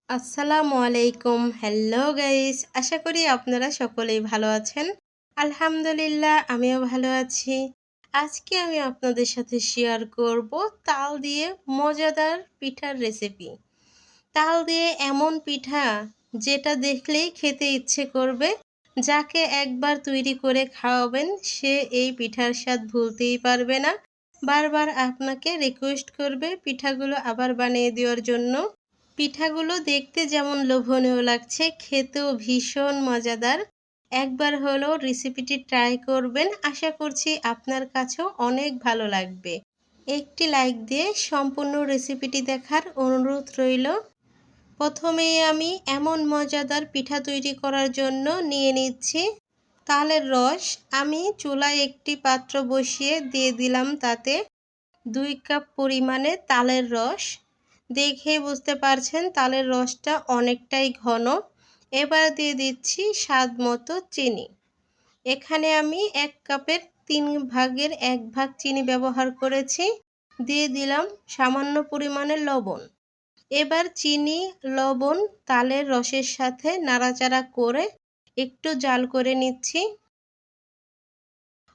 আসসালামু আলাইকুম। Hello guys, আশা করি আপনারা সকলেই ভালো আছেন। আলহামদুলিল্লাহ, আমিও ভালো আছি। আজকে আমি আপনাদের সাথে শেয়ার করব তাল দিয়ে মজাদার পিঠার রেসিপি। তাল দিয়ে এমন পিঠা যেটা দেখলেই খেতে ইচ্ছে করবে। যাকে একবার তৈরি করে খাওয়াবেন সে এই পিঠার স্বাদ ভুলতেই পারবে না। বারবার আপনাকে রিকোয়েস্ট করবে পিঠাগুলো আবার বানিয়ে দেওয়ার জন্য। পিঠাগুলো দেখতে যেমন লোভনীয় লাগছে, খেতেও ভীষণ মজাদার। একবার হলেও রেসিপিটি ট্রাই করবেন, আশা করছি আপনার কাছেও অনেক ভালো লাগবে। একটি লাইক দিয়ে সম্পূর্ণ রেসিপিটি দেখার অনুরোধ রইল। প্রথমেই আমি এমন মজাদার পিঠা তৈরি করার জন্য নিয়ে নিচ্ছি তালের রস। আমি চুলায় একটি পাত্র বসিয়ে দিয়ে দিলাম তাতে 2 কাপ পরিমাণে তালের রস। দেখেই বুঝতে পারছেন তালের রসটা অনেকটাই ঘন। এবার দিয়ে দিচ্ছি স্বাদ মতো চিনি। এখানে আমি 1 কাপের 3 ভাগের 1 ভাগ চিনি ব্যবহার করেছি। দিয়ে দিলাম সামান্য পরিমাণে লবণ। এবার চিনি, লবণ তালের রসের সাথে নাড়াচাড়া করে একটু জাল করে নিচ্ছি।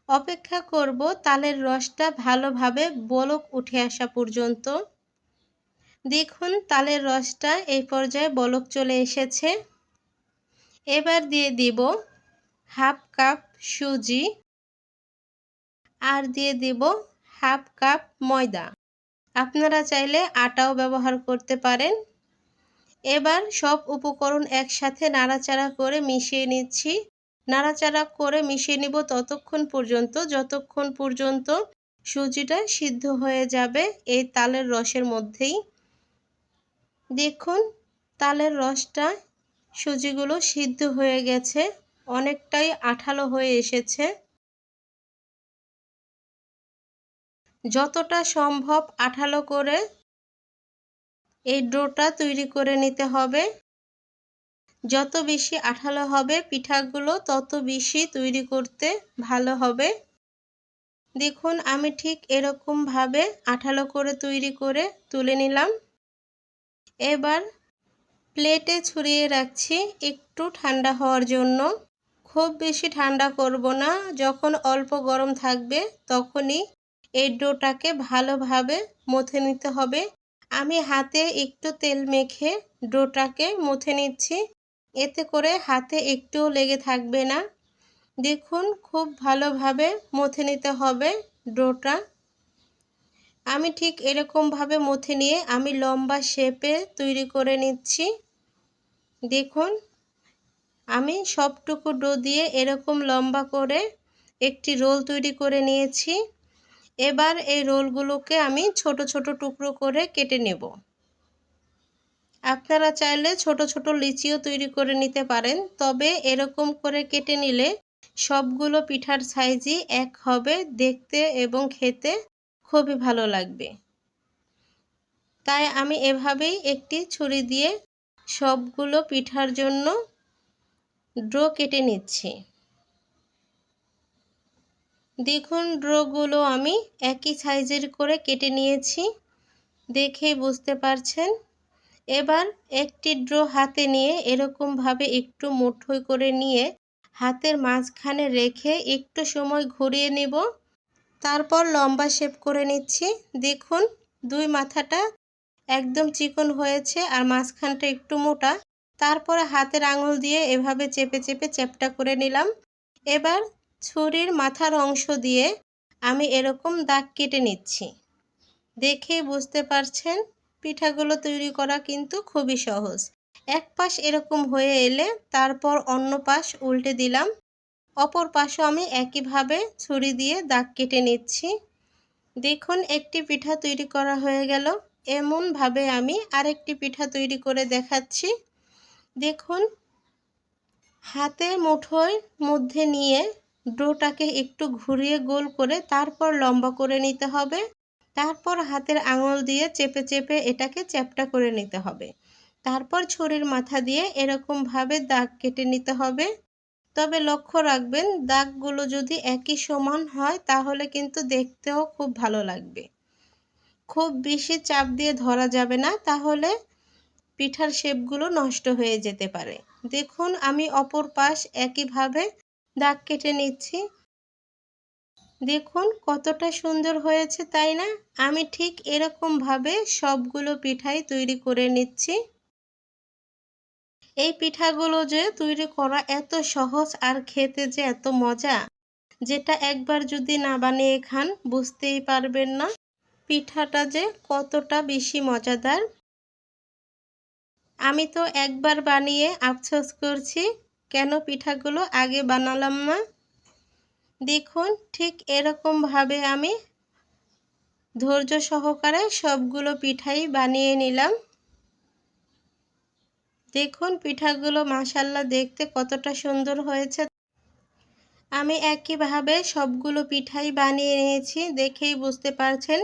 অপেক্ষা করব তালের রসটা ভালোভাবে বলক উঠে আসা পর্যন্ত। দেখুন তালের রসটা এই পর্যায়ে বলক চলে এসেছে। এবার দিয়ে দিব হাফ কাপ সুজি আর দিয়ে দিব হাফ কাপ ময়দা। আপনারা চাইলে আটাও ব্যবহার করতে পারেন। এবার সব উপকরণ একসাথে নাড়াচাড়া করে মিশিয়ে নিচ্ছি। নাড়াচাড়া করে মিশিয়ে নিব ততক্ষণ পর্যন্ত যতক্ষণ পর্যন্ত সুজিটা সিদ্ধ হয়ে যাবে এই তালের রসের মধ্যেই। দেখুন তালের রসটা সুজিগুলো সিদ্ধ হয়ে গেছে, অনেকটাই আঠালো হয়ে এসেছে। যতটা সম্ভব আঠালো করে এই ডোটা তৈরি করে নিতে হবে। যত বেশি আঠালো হবে পিঠাগুলো তত বেশি তৈরি করতে ভালো হবে। দেখুন আমি ঠিক এরকমভাবে আঠালো করে তৈরি করে তুলে নিলাম। এবার প্লেটে ছড়িয়ে রাখছি একটু ঠান্ডা হওয়ার জন্য। খুব বেশি ঠান্ডা করব না, যখন অল্প গরম থাকবে তখনই এই ডোটাকে ভালোভাবে মথে নিতে হবে। আমি হাতে একটু তেল মেখে ডোটাকে মথে নিচ্ছি, এতে করে হাতে একটুও লেগে থাকবে না। দেখুন খুব ভালোভাবে মথে নিতে হবে ডোটা। আমি ঠিক এরকমভাবে মথে নিয়ে আমি লম্বা শেপে তৈরি করে নিচ্ছি। দেখুন আমি সবটুকু ডো দিয়ে এরকম লম্বা করে একটি রোল তৈরি করে নিয়েছি। এবার এই রোলগুলোকে আমি ছোট ছোট টুকরো করে কেটে নেব। আপনারা চাইলে ছোট ছোট লিচিও তৈরি করে নিতে পারেন, তবে এরকম করে কেটে নিলে সবগুলো পিঠার সাইজই এক হবে, দেখতে এবং খেতে খুবই ভালো লাগবে। তাই আমি এভাবেই একটি ছুরি দিয়ে সবগুলো পিঠার জন্য ডো কেটে নিচ্ছি। দেখুন ডোগুলো আমি একই সাইজের করে কেটে নিয়েছি, দেখেই বুঝতে পারছেন। এবার একটি ডো হাতে নিয়ে এরকমভাবে একটু মুঠোই করে নিয়ে হাতের মাঝখানে রেখে একটু সময় ঘুরিয়ে নেব। তারপর লম্বা শেপ করে নিচ্ছি। দেখুন দুই মাথাটা একদম চিকন হয়েছে আর মাঝখানটা একটু মোটা। তারপরে হাতের আঙুল দিয়ে এভাবে চেপে চেপে চ্যাপ্টা করে নিলাম। এবার ছুরির মাথার অংশ দিয়ে আমি এরকম দাগ কেটে নিচ্ছি। দেখেই বুঝতে পারছেন পিঠাগুলো তৈরি করা কিন্তু খুবই সহজ। এক পাশ এরকম হয়ে এলে তারপর অন্য পাশ উল্টে দিলাম। অপর পাশও আমি একইভাবে ছুরি দিয়ে দাগ কেটে নিচ্ছি। দেখুন একটি পিঠা তৈরি করা হয়ে গেল। এমনভাবে আমি আরেকটি পিঠা তৈরি করে দেখাচ্ছি। দেখুন হাতের মুঠোর মধ্যে নিয়ে ডোটাকে একটু ঘুরিয়ে গোল করে তারপর লম্বা করে নিতে হবে। তারপর হাতের আঙুল দিয়ে চেপে চেপে এটাকে চ্যাপ্টা করে নিতে হবে। তারপর ছুরির মাথা দিয়ে এরকমভাবে দাগ কেটে নিতে হবে। তবে লক্ষ্য রাখবেন দাগগুলো যদি একই সমান হয় তাহলে কিন্তু দেখতেও খুব ভালো লাগবে। খুব বেশি চাপ দিয়ে ধরা যাবে না, তাহলে পিঠার শেপগুলো নষ্ট হয়ে যেতে পারে। দেখুন আমি অপর পাশ একইভাবে দাগ কেটে নিচ্ছি। দেখুন কতটা সুন্দর হয়েছে, তাই না? আমি ঠিক এরকমভাবে সবগুলো পিঠাই তৈরি করে নিচ্ছি। এই পিঠাগুলো যে তৈরি করা এত সহজ আর খেতে যে এত মজা, যেটা একবার যদি না বানিয়ে খান বুঝতেই পারবেন না পিঠাটা যে কতটা বেশি মজাদার। আমি তো একবার বানিয়ে আফসোস করছি কেন পিঠাগুলো আগে বানালাম না। দেখুন ঠিক এরকমভাবে আমি ধৈর্য সহকারে সবগুলো পিঠাই বানিয়ে নিলাম। দেখুন পিঠাগুলো মাশাআল্লাহ দেখতে কতটা সুন্দর হয়েছে। আমি একইভাবে সবগুলো পিঠাই বানিয়ে নিয়েছি, দেখেই বুঝতে পারছেন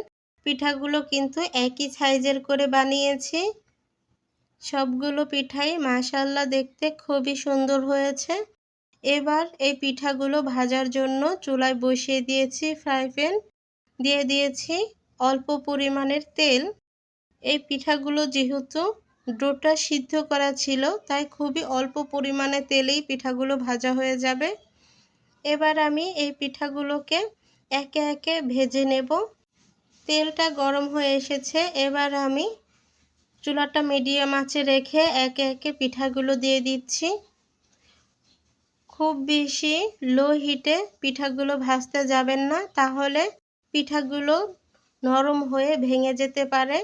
পিঠাগুলো কিন্তু একই সাইজের করে বানিয়েছি। সবগুলো পিঠাই মাশাআল্লাহ দেখতে খুবই সুন্দর হয়েছে। এবার এই পিঠাগুলো ভাজার জন্য চুলায় বসিয়ে দিয়েছি ফ্রাই প্যান, দিয়ে দিয়েছি অল্প পরিমাণের তেল। এই পিঠাগুলো যেহেতু ডোটা সিদ্ধ করা ছিল তাই খুবই অল্প পরিমাণে তেলেই পিঠাগুলো ভাজা হয়ে যাবে। এবার আমি এই পিঠাগুলোকে একে একে ভেজে নেব। তেলটা গরম হয়ে এসেছে, এবার আমি চুলাটা মিডিয়াম আঁচে রেখে একে একে পিঠাগুলো দিয়ে দিচ্ছি। খুব বেশি লো হিটে পিঠাগুলো ভাজতে যাবেন না, তাহলে পিঠাগুলো নরম হয়ে ভেঙে যেতে পারে।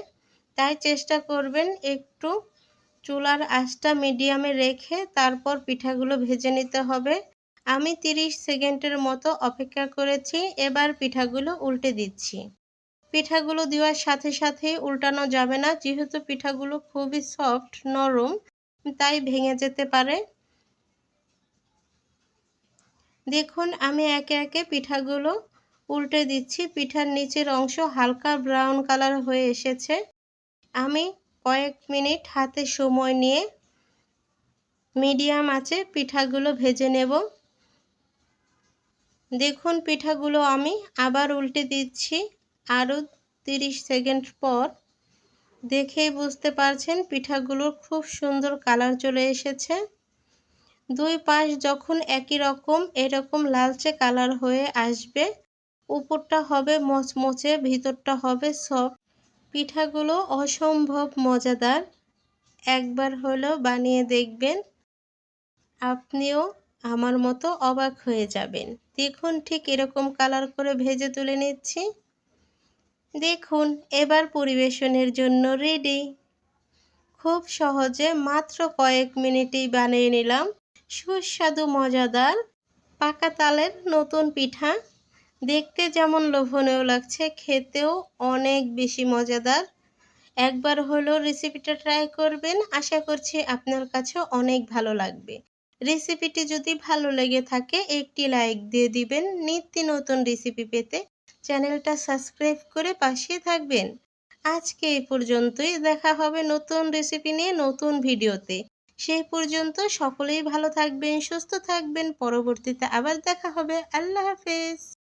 তাই চেষ্টা করবেন একটু চুলার আঁচটা মিডিয়ামে রেখে তারপর পিঠাগুলো ভেজে নিতে হবে। আমি 30 সেকেন্ডের মতো অপেক্ষা করেছি। এবার পিঠাগুলো উল্টে দিচ্ছি। পিঠাগুলো দেওয়ার সাথে সাথেই উল্টানো যাবে না, যেহেতু পিঠাগুলো খুবই সফট নরম, তাই ভেঙে যেতে পারে। দেখুন আমি একে একে পিঠাগুলো উল্টে দিচ্ছি। পিঠার নিচের অংশ হালকা ব্রাউন কালার হয়ে এসেছে। আমি কয়েক মিনিট হাতে সময় নিয়ে মিডিয়াম আঁচে পিঠাগুলো ভেজে নেব। দেখুন পিঠাগুলো আমি আবার উল্টে দিচ্ছি আরও 30 সেকেন্ড পর। দেখেই বুঝতে পারছেন পিঠাগুলোর খুব সুন্দর কালার চলে এসেছে। দুই পাশ যখন একই রকম এরকম লালচে কালার হয়ে আসবে, উপরটা হবে মচমচে, ভিতরটা হবে সফট। পিঠাগুলো অসম্ভব মজাদার। একবার হলেও বানিয়ে দেখবেন, আপনিও আমার মতো অবাক হয়ে যাবেন। দেখুন ঠিক এরকম কালার করে ভেজে তুলে নিচ্ছি। দেখুন এবার পরিবেশনের জন্য রেডি। খুব সহজে মাত্র কয়েক মিনিটেই বানিয়ে নিলাম সুস্বাদু মজাদার পাকা তালের নতুন পিঠা। দেখতে যেমন লোভনীয় লাগছে, খেতেও অনেক বেশি মজাদার। একবার হলেও রেসিপিটা ট্রাই করবেন, আশা করছি আপনার কাছে অনেক ভালো লাগবে। রেসিপিটি যদি ভালো লেগে থাকে একটি লাইক দিয়ে দিবেন। নিত্য নতুন রেসিপি পেতে চ্যানেলটা সাবস্ক্রাইব করে পাশে থাকবেন। আজকে এই পর্যন্তই, দেখা হবে নতুন রেসিপি নিয়ে নতুন ভিডিওতে। সেই পর্যন্ত সকলেই ভালো থাকবেন, সুস্থ থাকবেন। পরবর্তীতে আবার দেখা হবে। আল্লাহ হাফেজ।